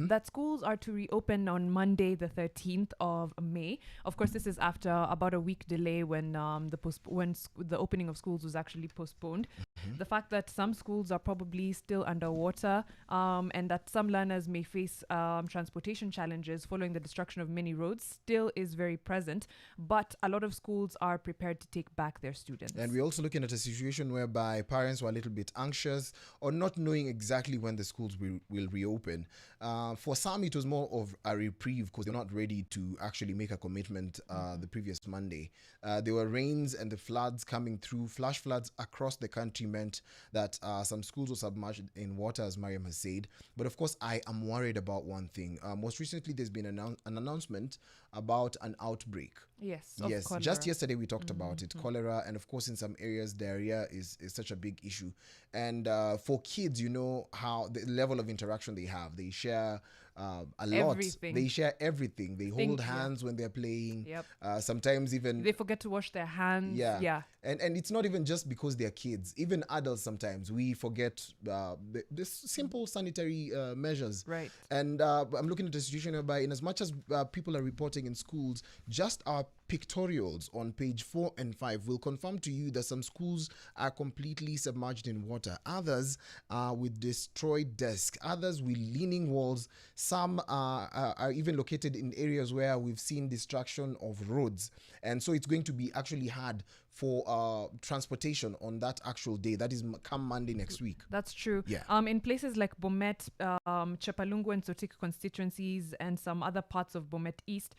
that schools are to reopen on Monday, the 13th of May. Of course, this is after about a week delay when the opening of schools was actually postponed. The fact that some schools are probably still underwater, and that some learners may face transportation challenges following the destruction of many roads still is very present. But a lot of schools are prepared to take back their students. And we're also looking at a situation whereby parents were a little bit anxious or not knowing exactly when the schools will reopen. For some, it was more of a reprieve because they're not ready to actually make a commitment the previous Monday. There were rains and the floods coming through. Flash floods across the country meant that some schools were submerged in water, as Mariam has said. But of course, I am worried about one thing. Most recently, there's been an announcement about an outbreak. Yes, Yes, just yesterday we talked about it, cholera, and of course in some areas diarrhea is such a big issue. And for kids, you know how the level of interaction they have. They share a lot. Everything. They share everything. They hold hands when they're playing. Yep. Sometimes even they forget to wash their hands. Yeah. And it's not even just because they're kids. Even adults sometimes we forget the simple sanitary measures. Right. And I'm looking at a situation whereby, in as much as people are reporting in schools, just our pictorials on page 4 and 5 will confirm to you that some schools are completely submerged in water. Others with destroyed desks. Others with leaning walls. Some are even located in areas where we've seen destruction of roads. And so it's going to be actually hard for transportation on that actual day. That is come Monday next week. That's true. Yeah. In places like Bomet, Chepalungu and Sotik constituencies and some other parts of Bomet East,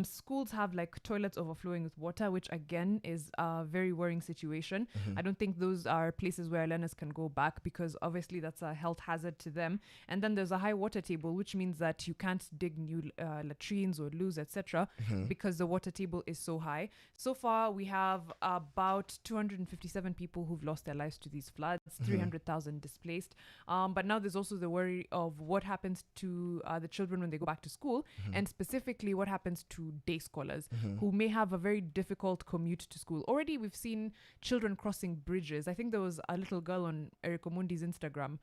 schools have like toilets overflowing with water, which again is a very worrying situation. I don't think those are places where learners can go back because obviously that's a health hazard to them. And then there's a high water table, which means that you can't dig new latrines or loos, etc., because the water table is so high. So far, we have about 257 people who've lost their lives to these floods, 300,000 displaced. But now there's also the worry of what happens to the children when they go back to school, and specifically what happens to day scholars who may have a very difficult commute to school. Already we've seen children crossing bridges. I think there was a little girl on Eric Omundi's Instagram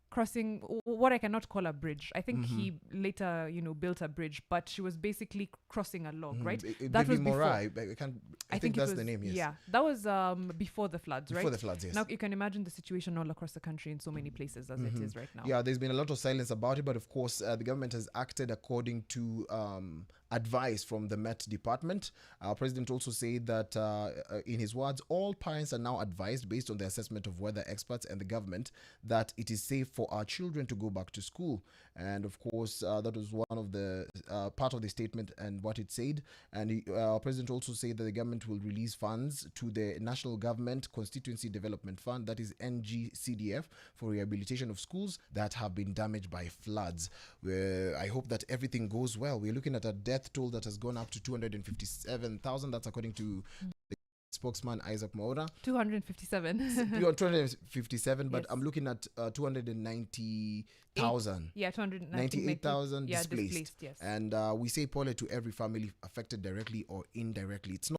crossing what I cannot call a bridge. I think he later, built a bridge, but she was basically crossing a log, right? That was before. I think that's the name, yes. Yeah, that was before the floods, right? Before the floods, yes. Now you can imagine the situation all across the country in so many places as it is right now. Yeah, there's been a lot of silence about it, but of course the government has acted according to advice from the Met Department. Our president also said that, in his words, all parents are now advised, based on the assessment of weather experts and the government, that it is safe for our children to go back to school. And of course, that was one of the part of the statement and what it said. And our president also said that the government will release funds to the National Government Constituency Development Fund, that is NGCDF, for rehabilitation of schools that have been damaged by floods. I hope that everything goes well. We're looking at a death toll that has gone up to 257,000. That's according to the spokesman Isaac Maura. 257. 257, but Yes. I'm looking at 290,000. Yeah, 98,000 displaced. Yes. And we say pole to every family affected directly or indirectly. It's not